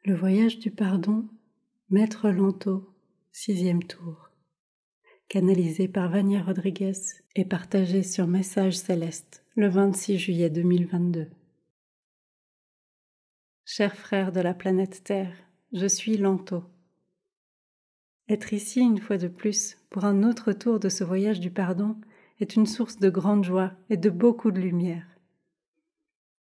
Le voyage du pardon, Maître Lanto, 6e tour. Canalisé par Vania Rodriguez et partagé sur Message Céleste le 26 juillet 2022. Chers frères de la planète Terre, je suis Lanto. Être ici une fois de plus pour un autre tour de ce voyage du pardon est une source de grande joie et de beaucoup de lumière.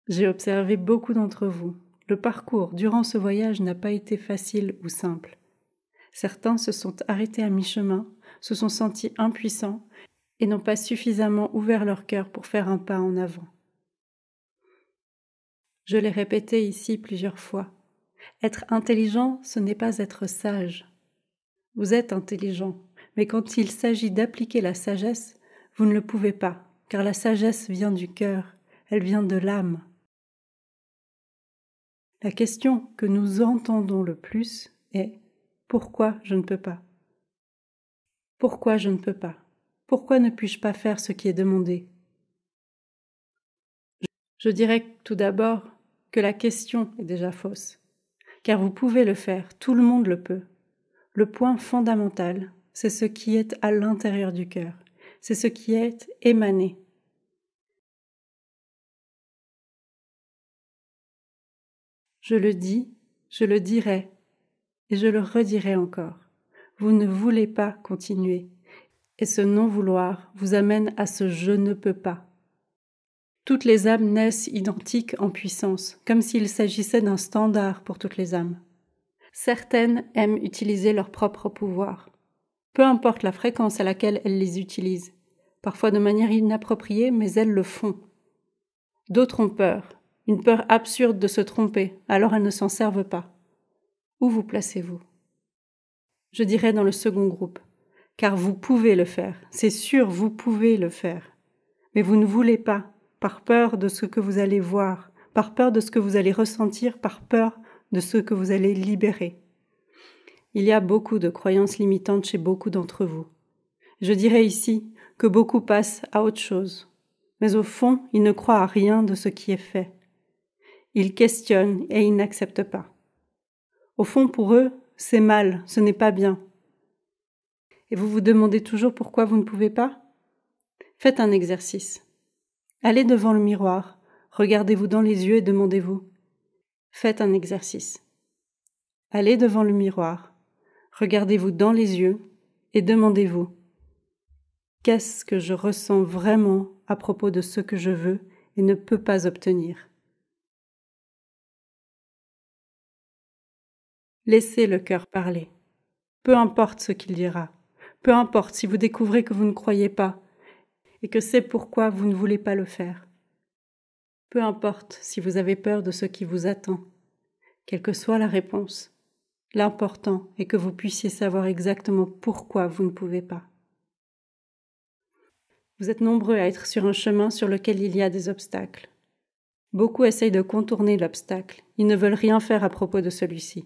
J'ai observé beaucoup d'entre vous. Le parcours durant ce voyage n'a pas été facile ou simple. Certains se sont arrêtés à mi-chemin, se sont sentis impuissants et n'ont pas suffisamment ouvert leur cœur pour faire un pas en avant. Je l'ai répété ici plusieurs fois. Être intelligent, ce n'est pas être sage. Vous êtes intelligent, mais quand il s'agit d'appliquer la sagesse, vous ne le pouvez pas, car la sagesse vient du cœur, elle vient de l'âme. La question que nous entendons le plus est « Pourquoi je ne peux pas ?» Pourquoi je ne peux pas? Pourquoi ne puis-je pas faire ce qui est demandé? Je dirais tout d'abord que la question est déjà fausse, car vous pouvez le faire, tout le monde le peut. Le point fondamental, c'est ce qui est à l'intérieur du cœur, c'est ce qui est émané. Je le dis, je le dirai, et je le redirai encore. Vous ne voulez pas continuer, et ce non-vouloir vous amène à ce « je ne peux pas ». Toutes les âmes naissent identiques en puissance, comme s'il s'agissait d'un standard pour toutes les âmes. Certaines aiment utiliser leur propre pouvoir. Peu importe la fréquence à laquelle elles les utilisent, parfois de manière inappropriée, mais elles le font. D'autres ont peur, une peur absurde de se tromper, alors elles ne s'en servent pas. Où vous placez-vous? Je dirais dans le second groupe, car vous pouvez le faire, c'est sûr, vous pouvez le faire. Mais vous ne voulez pas, par peur de ce que vous allez voir, par peur de ce que vous allez ressentir, par peur de ce que vous allez libérer. Il y a beaucoup de croyances limitantes chez beaucoup d'entre vous. Je dirais ici que beaucoup passent à autre chose. Mais au fond, ils ne croient à rien de ce qui est fait. Ils questionnent et ils n'acceptent pas. Au fond, pour eux, c'est mal, ce n'est pas bien. Et vous vous demandez toujours pourquoi vous ne pouvez pas? Faites un exercice. Allez devant le miroir, regardez-vous dans les yeux et demandez-vous. Faites un exercice. Allez devant le miroir, regardez-vous dans les yeux et demandez-vous. Qu'est-ce que je ressens vraiment à propos de ce que je veux et ne peux pas obtenir? Laissez le cœur parler. Peu importe ce qu'il dira. Peu importe si vous découvrez que vous ne croyez pas et que c'est pourquoi vous ne voulez pas le faire. Peu importe si vous avez peur de ce qui vous attend. Quelle que soit la réponse, l'important est que vous puissiez savoir exactement pourquoi vous ne pouvez pas. Vous êtes nombreux à être sur un chemin sur lequel il y a des obstacles. Beaucoup essayent de contourner l'obstacle. Ils ne veulent rien faire à propos de celui-ci.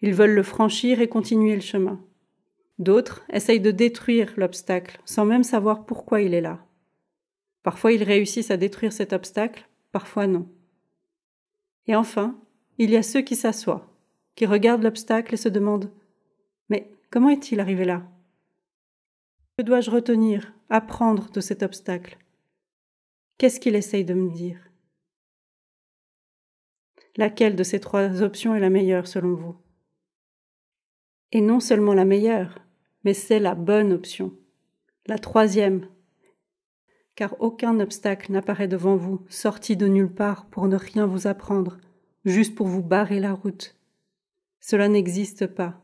Ils veulent le franchir et continuer le chemin. D'autres essayent de détruire l'obstacle sans même savoir pourquoi il est là. Parfois ils réussissent à détruire cet obstacle, parfois non. Et enfin, il y a ceux qui s'assoient, qui regardent l'obstacle et se demandent « Mais comment est-il arrivé là ? Que dois-je retenir, apprendre de cet obstacle ? Qu'est-ce qu'il essaye de me dire ? Laquelle de ces trois options est la meilleure selon vous ? Et non seulement la meilleure, mais c'est la bonne option, la troisième. Car aucun obstacle n'apparaît devant vous, sorti de nulle part pour ne rien vous apprendre, juste pour vous barrer la route. Cela n'existe pas.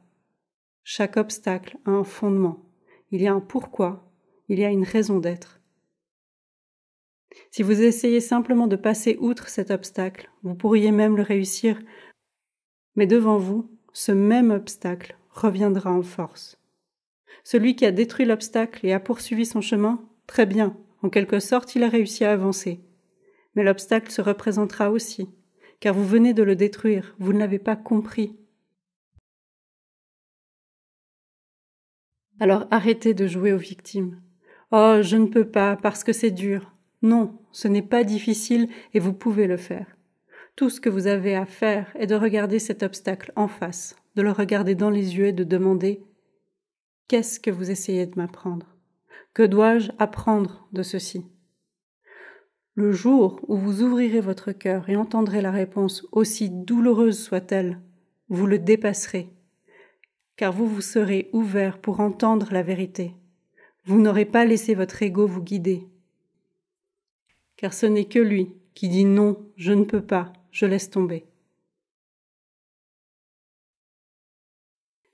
Chaque obstacle a un fondement. Il y a un pourquoi, il y a une raison d'être. Si vous essayez simplement de passer outre cet obstacle, vous pourriez même le réussir, mais devant vous, ce même obstacle reviendra en force. Celui qui a détruit l'obstacle et a poursuivi son chemin, très bien, en quelque sorte il a réussi à avancer. Mais l'obstacle se représentera aussi, car vous venez de le détruire, vous ne l'avez pas compris. Alors arrêtez de jouer aux victimes. Oh, je ne peux pas parce que c'est dur. Non, ce n'est pas difficile et vous pouvez le faire. Tout ce que vous avez à faire est de regarder cet obstacle en face, de le regarder dans les yeux et de demander « Qu'est-ce que vous essayez de m'apprendre ? Que dois-je apprendre de ceci ?» Le jour où vous ouvrirez votre cœur et entendrez la réponse, aussi douloureuse soit-elle, vous le dépasserez, car vous vous serez ouvert pour entendre la vérité. Vous n'aurez pas laissé votre ego vous guider, car ce n'est que lui qui dit non, je ne peux pas, je laisse tomber.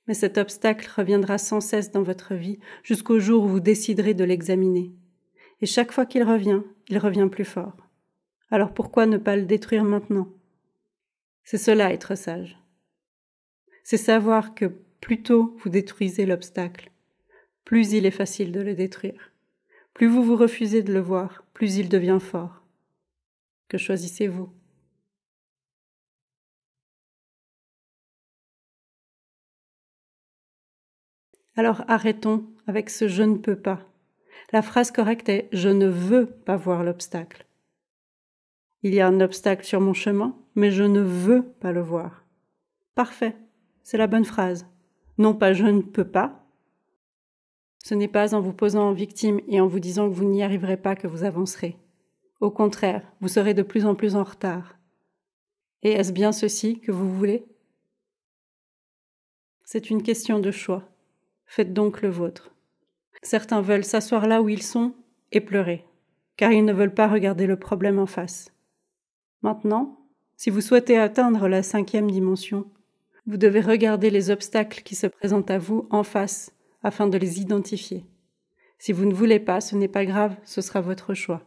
Mais cet obstacle reviendra sans cesse dans votre vie jusqu'au jour où vous déciderez de l'examiner. Et chaque fois qu'il revient plus fort. Alors pourquoi ne pas le détruire maintenant ? C'est cela être sage. C'est savoir que plus tôt vous détruisez l'obstacle, plus il est facile de le détruire. Plus vous vous refusez de le voir, plus il devient fort. Que choisissez-vous ? Alors arrêtons avec ce « je ne peux pas ». La phrase correcte est « je ne veux pas voir l'obstacle ». Il y a un obstacle sur mon chemin, mais je ne veux pas le voir. Parfait, c'est la bonne phrase. Non pas « je ne peux pas ». Ce n'est pas en vous posant en victime et en vous disant que vous n'y arriverez pas que vous avancerez. Au contraire, vous serez de plus en plus en retard. Et est-ce bien ceci que vous voulez ? C'est une question de choix. Faites donc le vôtre. Certains veulent s'asseoir là où ils sont et pleurer, car ils ne veulent pas regarder le problème en face. Maintenant, si vous souhaitez atteindre la 5e dimension, vous devez regarder les obstacles qui se présentent à vous en face afin de les identifier. Si vous ne voulez pas, ce n'est pas grave, ce sera votre choix.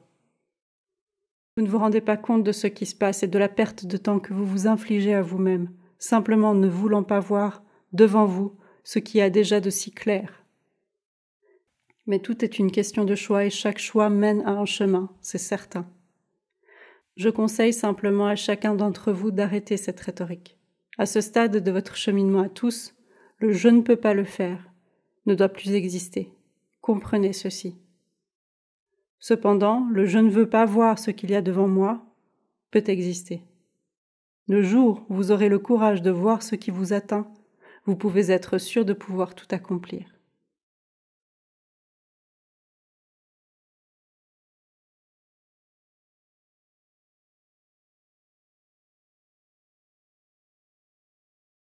Vous ne vous rendez pas compte de ce qui se passe et de la perte de temps que vous vous infligez à vous-même, simplement ne voulant pas voir devant vous ce qui a déjà de si clair. Mais tout est une question de choix et chaque choix mène à un chemin, c'est certain. Je conseille simplement à chacun d'entre vous d'arrêter cette rhétorique. À ce stade de votre cheminement à tous, le « je ne peux pas le faire » ne doit plus exister. Comprenez ceci. Cependant, le « je ne veux pas voir ce qu'il y a devant moi » peut exister. Le jour où vous aurez le courage de voir ce qui vous atteint, vous pouvez être sûr de pouvoir tout accomplir.